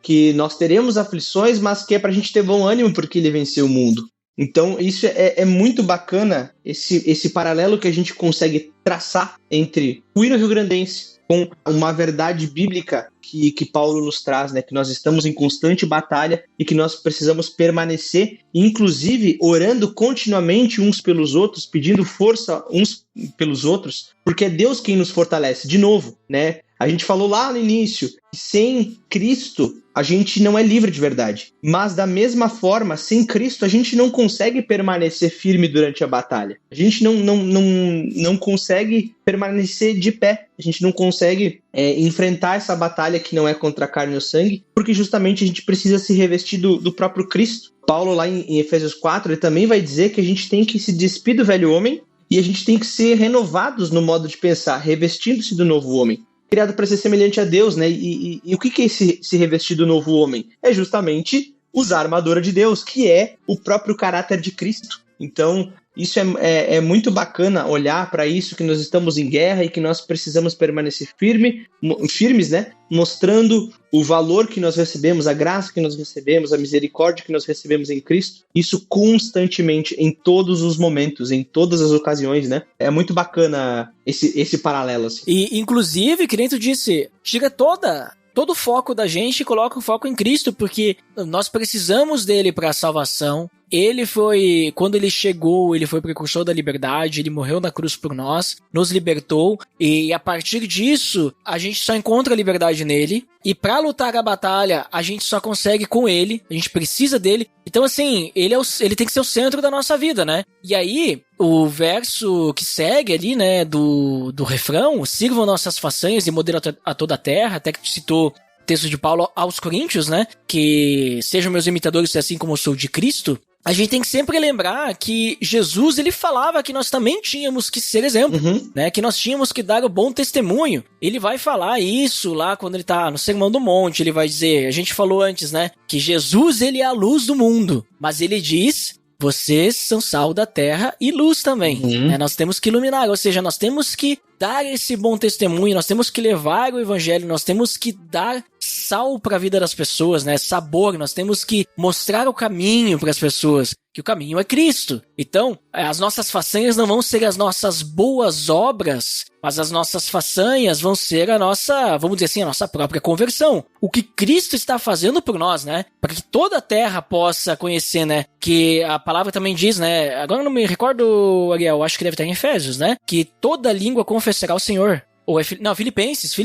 Que nós teremos aflições, mas que é para a gente ter bom ânimo porque ele venceu o mundo. Então isso é muito bacana, esse paralelo que a gente consegue traçar entre o hino rio-grandense com uma verdade bíblica que Paulo nos traz, né? Que nós estamos em constante batalha e que nós precisamos permanecer, inclusive orando continuamente uns pelos outros, pedindo força uns pelos outros, porque é Deus quem nos fortalece. De novo, né? A gente falou lá no início, sem Cristo a gente não é livre de verdade. Mas da mesma forma, sem Cristo a gente não consegue permanecer firme durante a batalha. A gente não consegue permanecer de pé. A gente não consegue enfrentar essa batalha que não é contra a carne ou sangue, porque justamente a gente precisa se revestir do próprio Cristo. Paulo lá em Efésios 4, ele também vai dizer que a gente tem que se despir do velho homem e a gente tem que ser renovados no modo de pensar, revestindo-se do novo homem. Criado para ser semelhante a Deus, né? E o que é se revestir do novo homem? É justamente usar a armadura de Deus, que é o próprio caráter de Cristo. Então, isso é muito bacana olhar para isso, que nós estamos em guerra e que nós precisamos permanecer firmes, né? Mostrando o valor que nós recebemos, a graça que nós recebemos, a misericórdia que nós recebemos em Cristo. Isso constantemente, em todos os momentos, em todas as ocasiões, né? É muito bacana esse paralelo, assim. E, inclusive, que nem tu disse, tira todo o foco da gente e coloca o foco em Cristo, porque nós precisamos dele para a salvação. Ele foi, quando ele chegou, ele foi precursor da liberdade, ele morreu na cruz por nós, nos libertou, e a partir disso, a gente só encontra a liberdade nele, e para lutar a batalha, a gente só consegue com ele, a gente precisa dele. Então, assim, ele tem que ser o centro da nossa vida, né? E aí, o verso que segue ali, né, do refrão, sirvam nossas façanhas e modelo a toda a terra, até que tu citou o texto de Paulo aos Coríntios, né, que sejam meus imitadores assim como eu sou de Cristo. A gente tem que sempre lembrar que Jesus, ele falava que nós também tínhamos que ser exemplo, né? Que nós tínhamos que dar o bom testemunho. Ele vai falar isso lá quando ele tá no Sermão do Monte, ele vai dizer, a gente falou antes, né? Que Jesus, ele é a luz do mundo, mas ele diz, vocês são sal da terra e luz também, né? Nós temos que iluminar, ou seja, nós temos que dar esse bom testemunho, nós temos que levar o evangelho, nós temos que dar sal para a vida das pessoas, né? Sabor, nós temos que mostrar o caminho para as pessoas, que o caminho é Cristo. Então, as nossas façanhas não vão ser as nossas boas obras, mas as nossas façanhas vão ser a nossa, vamos dizer assim, a nossa própria conversão. O que Cristo está fazendo por nós, né? Para que toda a terra possa conhecer, né? Que a palavra também diz, né? Agora eu não me recordo, Ariel, acho que deve estar em Efésios, né? Que toda língua confessará o Senhor. Ou Filipenses,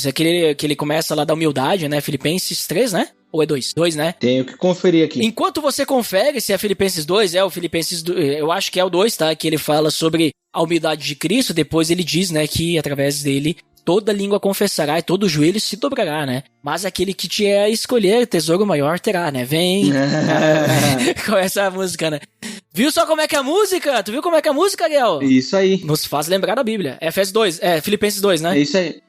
aquele que ele começa lá da humildade, né? Filipenses 3, né? Ou é 2? 2, né? Tenho que conferir aqui. Enquanto você confere se é Filipenses 2, o Filipenses 2, eu acho que é o 2, tá? Que ele fala sobre a humildade de Cristo, depois ele diz, né, que através dele toda língua confessará e todo joelho se dobrará, né? Mas aquele que te escolher tesouro maior terá, né? Vem. Começa a música, né? Viu só como é que é a música? Tu viu como é que é a música, Ariel? Isso aí. Nos faz lembrar da Bíblia. Efésios 2, Filipenses 2, né? É isso aí.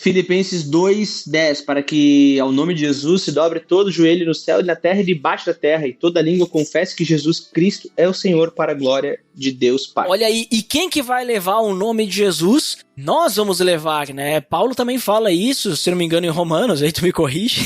Filipenses 2:10, para que ao nome de Jesus se dobre todo o joelho no céu e na terra e debaixo da terra, e toda língua confesse que Jesus Cristo é o Senhor, para a glória de Deus Pai. Olha aí, e quem que vai levar o nome de Jesus? Nós vamos levar, né? Paulo também fala isso, se não me engano, em Romanos, aí tu me corrige.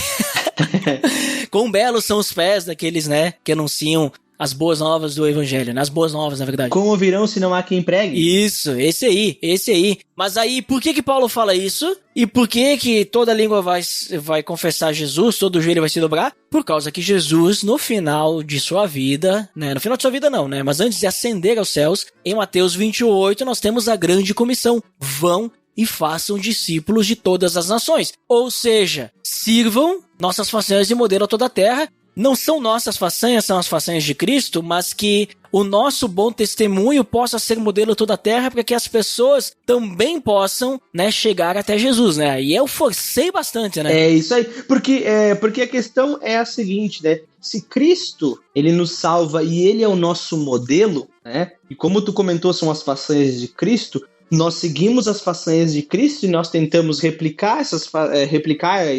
Quão belos são os pés daqueles, né, que anunciam as boas novas do evangelho, né? As boas novas, na verdade. Como ouvirão se não há quem pregue? Isso, esse aí. Mas aí, por que Paulo fala isso? E por que toda língua vai confessar Jesus, todo joelho vai se dobrar? Por causa que Jesus, no final de sua vida, né? No final de sua vida não, né? Mas antes de ascender aos céus, em Mateus 28, nós temos a grande comissão. Vão e façam discípulos de todas as nações. Ou seja, sirvam nossas façanhas de modelo a toda a terra. Não são nossas façanhas, são as façanhas de Cristo, mas que o nosso bom testemunho possa ser modelo a toda a terra para que as pessoas também possam, né, chegar até Jesus, né? E eu forcei bastante, né? É isso aí, porque a questão é a seguinte, né? Se Cristo, ele nos salva e ele é o nosso modelo, né? E como tu comentou, são as façanhas de Cristo, nós seguimos as façanhas de Cristo e nós tentamos replicar,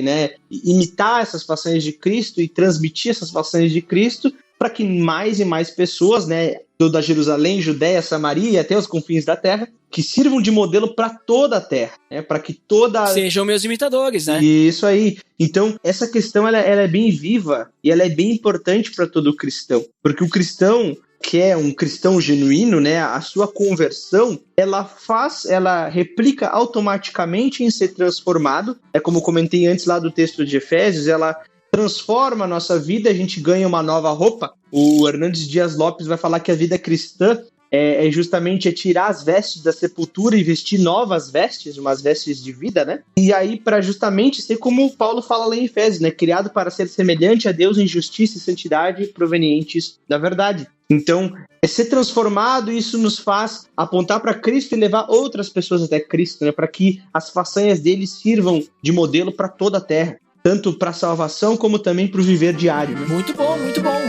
né, imitar essas façanhas de Cristo e transmitir essas façanhas de Cristo para que mais e mais pessoas, né, toda Jerusalém, Judéia, Samaria e até os confins da terra, que sirvam de modelo para toda a terra, né, para que sejam meus imitadores, né? Isso aí. Então, essa questão ela é bem viva e ela é bem importante para todo cristão, porque o cristão que é um cristão genuíno, né, a sua conversão, ela replica automaticamente em ser transformado. É como eu comentei antes lá do texto de Efésios, ela transforma a nossa vida, a gente ganha uma nova roupa. O Hernandes Dias Lopes vai falar que a vida cristã é justamente tirar as vestes da sepultura e vestir novas vestes, umas vestes de vida, né? E aí, para justamente ser como Paulo fala lá em Efésios, né? Criado para ser semelhante a Deus em justiça e santidade provenientes da verdade. Então, ser transformado, isso nos faz apontar para Cristo e levar outras pessoas até Cristo, né? Para que as façanhas dele sirvam de modelo para toda a terra, tanto para a salvação como também para o viver diário, né? Muito bom, muito bom.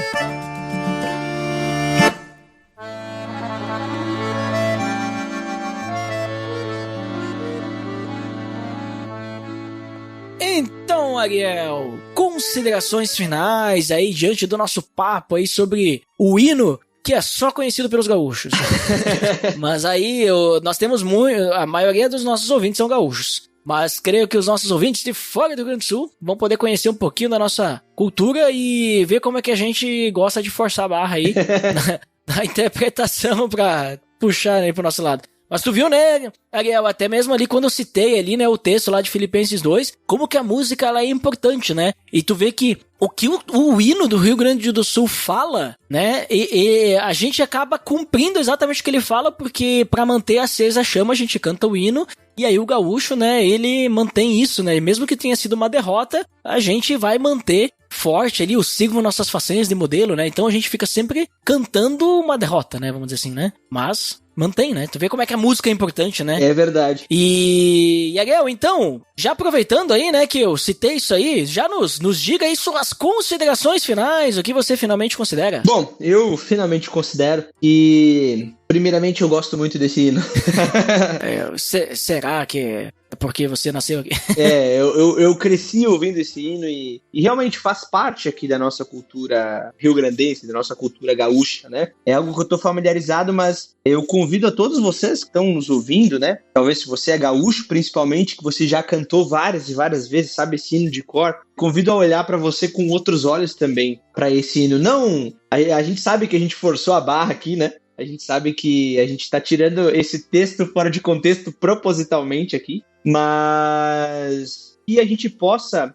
Então, Ariel, considerações finais aí diante do nosso papo aí sobre o hino que é só conhecido pelos gaúchos. Mas aí nós temos a maioria dos nossos ouvintes são gaúchos. Mas creio que os nossos ouvintes de fora do Rio Grande do Sul vão poder conhecer um pouquinho da nossa cultura e ver como é que a gente gosta de forçar a barra aí na interpretação pra puxar aí pro nosso lado. Mas tu viu, né, Ariel, até mesmo ali quando eu citei ali, né, o texto lá de Filipenses 2, como que a música ela é importante, né? E tu vê que o que o hino do Rio Grande do Sul fala, né, e a gente acaba cumprindo exatamente o que ele fala, porque pra manter acesa a chama a gente canta o hino, e aí o gaúcho, né, ele mantém isso, né, e mesmo que tenha sido uma derrota, a gente vai manter forte ali, o signo nossas façanhas de modelo, né, então a gente fica sempre cantando uma derrota, né, vamos dizer assim, né, mas mantém, né? Tu vê como é que a música é importante, né? É verdade. E Ariel, então, já aproveitando aí, né, que eu citei isso aí, já nos diga aí suas considerações finais, o que você finalmente considera? Bom, eu finalmente considero que, primeiramente, eu gosto muito desse hino. Será que é porque você nasceu aqui? Eu cresci ouvindo esse hino e realmente faz parte aqui da nossa cultura rio-grandense, da nossa cultura gaúcha, né? É algo que eu tô familiarizado, mas eu convido a todos vocês que estão nos ouvindo, né? Talvez se você é gaúcho, principalmente, que você já cantou várias e várias vezes, sabe esse hino de cor, convido a olhar para você com outros olhos também para esse hino. Não, a gente sabe que a gente forçou a barra aqui, né? A gente sabe que a gente está tirando esse texto fora de contexto propositalmente aqui, mas que a gente possa,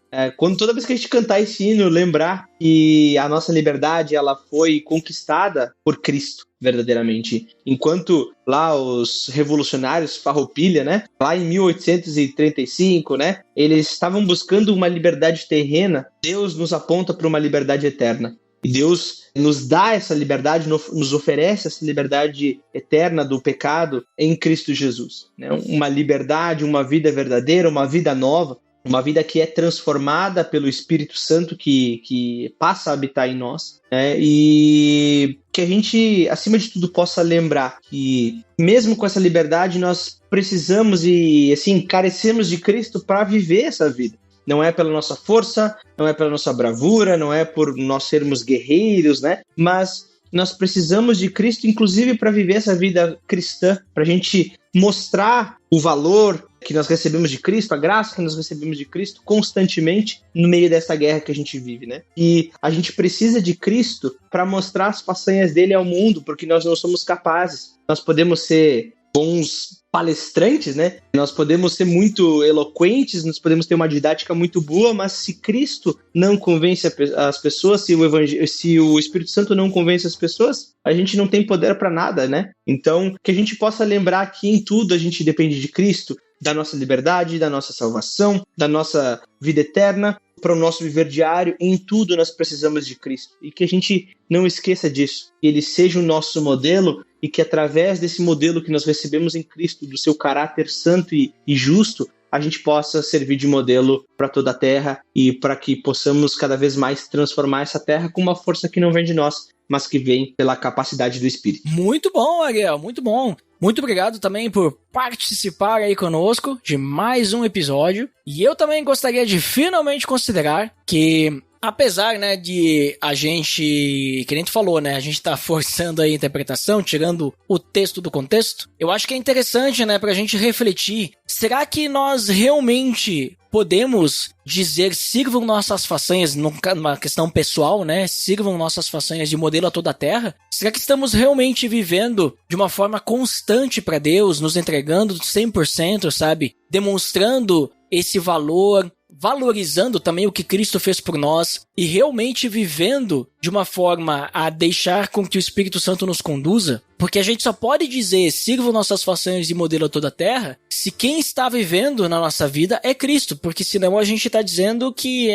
toda vez que a gente cantar esse hino, lembrar que a nossa liberdade ela foi conquistada por Cristo, verdadeiramente. Enquanto lá os revolucionários Farroupilha, né, lá em 1835, né, eles estavam buscando uma liberdade terrena, Deus nos aponta para uma liberdade eterna. E Deus nos dá essa liberdade, nos oferece essa liberdade eterna do pecado em Cristo Jesus, né? Uma liberdade, uma vida verdadeira, uma vida nova. uma vida que é transformada pelo Espírito Santo que passa a habitar em nós, né? E que a gente, acima de tudo, possa lembrar que mesmo com essa liberdade, nós precisamos e assim, carecemos de Cristo para viver essa vida. Não é pela nossa força, não é pela nossa bravura, não é por nós sermos guerreiros, né? Mas nós precisamos de Cristo, inclusive, para viver essa vida cristã, para a gente mostrar o valor que nós recebemos de Cristo, a graça que nós recebemos de Cristo constantemente no meio dessa guerra que a gente vive, né? E a gente precisa de Cristo para mostrar as façanhas dele ao mundo, porque nós não somos capazes. Nós podemos ser bons palestrantes, né? Nós podemos ser muito eloquentes, nós podemos ter uma didática muito boa, mas se Cristo não convence as pessoas, se o Espírito Santo não convence as pessoas, a gente não tem poder para nada, né? Então, que a gente possa lembrar que em tudo a gente depende de Cristo, da nossa liberdade, da nossa salvação, da nossa vida eterna, para o nosso viver diário, em tudo nós precisamos de Cristo. E que a gente não esqueça disso, que Ele seja o nosso modelo e que através desse modelo que nós recebemos em Cristo, do seu caráter santo e justo, a gente possa servir de modelo para toda a terra e para que possamos cada vez mais transformar essa terra com uma força que não vem de nós, mas que vem pela capacidade do Espírito. Muito bom, Ariel, muito bom. Muito obrigado também por participar aí conosco de mais um episódio. E eu também gostaria de finalmente considerar que, apesar, né, de a gente, que nem tu falou, né, a gente tá forçando a interpretação, tirando o texto do contexto, eu acho que é interessante, né, pra gente refletir, será que nós realmente podemos dizer, sirvam nossas façanhas, numa questão pessoal, né, sirvam nossas façanhas de modelo a toda a terra? Será que estamos realmente vivendo de uma forma constante para Deus, nos entregando 100%, sabe, demonstrando esse valor, valorizando também o que Cristo fez por nós e realmente vivendo de uma forma a deixar com que o Espírito Santo nos conduza? Porque a gente só pode dizer, sirvam nossas façanhas de modelo a toda a terra, se quem está vivendo na nossa vida é Cristo, porque senão a gente está dizendo que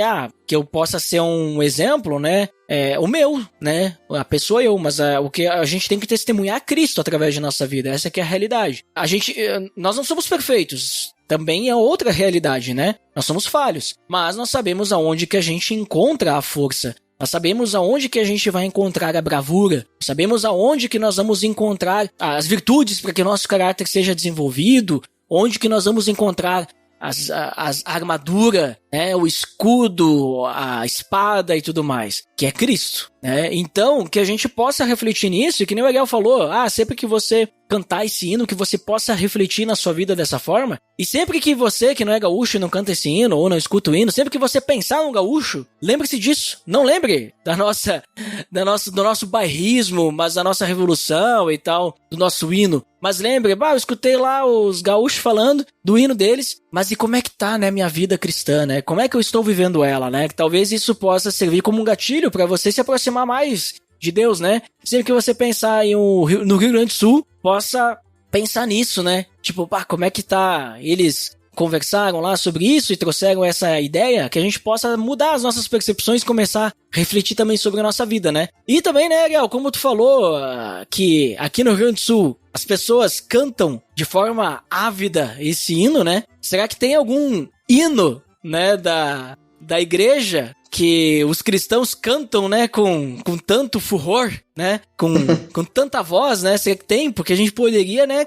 eu possa ser um exemplo, né? O meu, né? A pessoa eu, mas o que a gente tem que testemunhar Cristo através de nossa vida, essa que é a realidade. Nós não somos perfeitos, também é outra realidade, né? Nós somos falhos, mas nós sabemos aonde que a gente encontra a força. Nós sabemos aonde que a gente vai encontrar a bravura. Sabemos aonde que nós vamos encontrar as virtudes para que o nosso caráter seja desenvolvido. Onde que nós vamos encontrar a armadura, né, o escudo, a espada e tudo mais, que é Cristo, né? Então, que a gente possa refletir nisso, e que nem o Ariel falou, sempre que você cantar esse hino, que você possa refletir na sua vida dessa forma, e sempre que você, que não é gaúcho e não canta esse hino, ou não escuta o hino, sempre que você pensar no gaúcho, lembre-se disso, não lembre do nosso bairrismo, mas da nossa revolução e tal, do nosso hino, mas lembre, eu escutei lá os gaúchos falando do hino deles, mas e como é que tá, né, minha vida cristã, né? Como é que eu estou vivendo ela, né? Que talvez isso possa servir como um gatilho para você se aproximar mais de Deus, né? Sempre que você pensar no Rio Grande do Sul, possa pensar nisso, né? Tipo, como é que tá? Eles conversaram lá sobre isso e trouxeram essa ideia, que a gente possa mudar as nossas percepções e começar a refletir também sobre a nossa vida, né? E também, né, Ariel, como tu falou, que aqui no Rio Grande do Sul as pessoas cantam de forma ávida esse hino, né? Será que tem algum hino, né, da igreja que os cristãos cantam, né, com tanto furor, né, com tanta voz, né? Será que tem? Porque a gente poderia, né,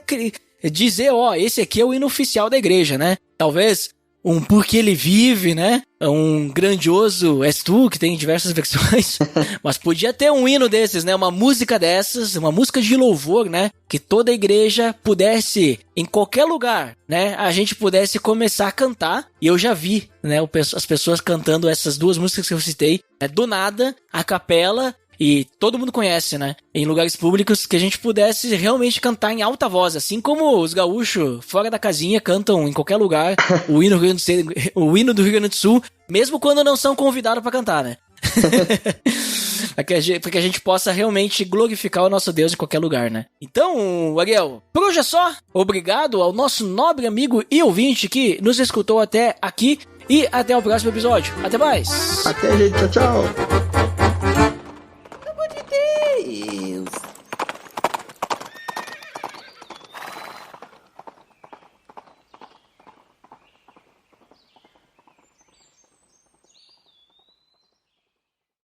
dizer, esse aqui é o hino oficial da igreja, né? Talvez um Porque Ele Vive, né? Um grandioso És Tu, que tem diversas versões. Mas podia ter um hino desses, né? Uma música dessas, uma música de louvor, né? Que toda a igreja pudesse, em qualquer lugar, né? A gente pudesse começar a cantar. E eu já vi, né? As pessoas cantando essas duas músicas que eu citei. Do nada, a capela. E todo mundo conhece, né? Em lugares públicos, que a gente pudesse realmente cantar em alta voz, assim como os gaúchos fora da casinha cantam em qualquer lugar o hino do Rio Grande do Sul, mesmo quando não são convidados para cantar, né? Para que a gente possa realmente glorificar o nosso Deus em qualquer lugar, né? Então, Ariel, por hoje é só. Obrigado ao nosso nobre amigo e ouvinte que nos escutou até aqui e até o próximo episódio. Até mais! Até, gente. Tchau, tchau! Deus.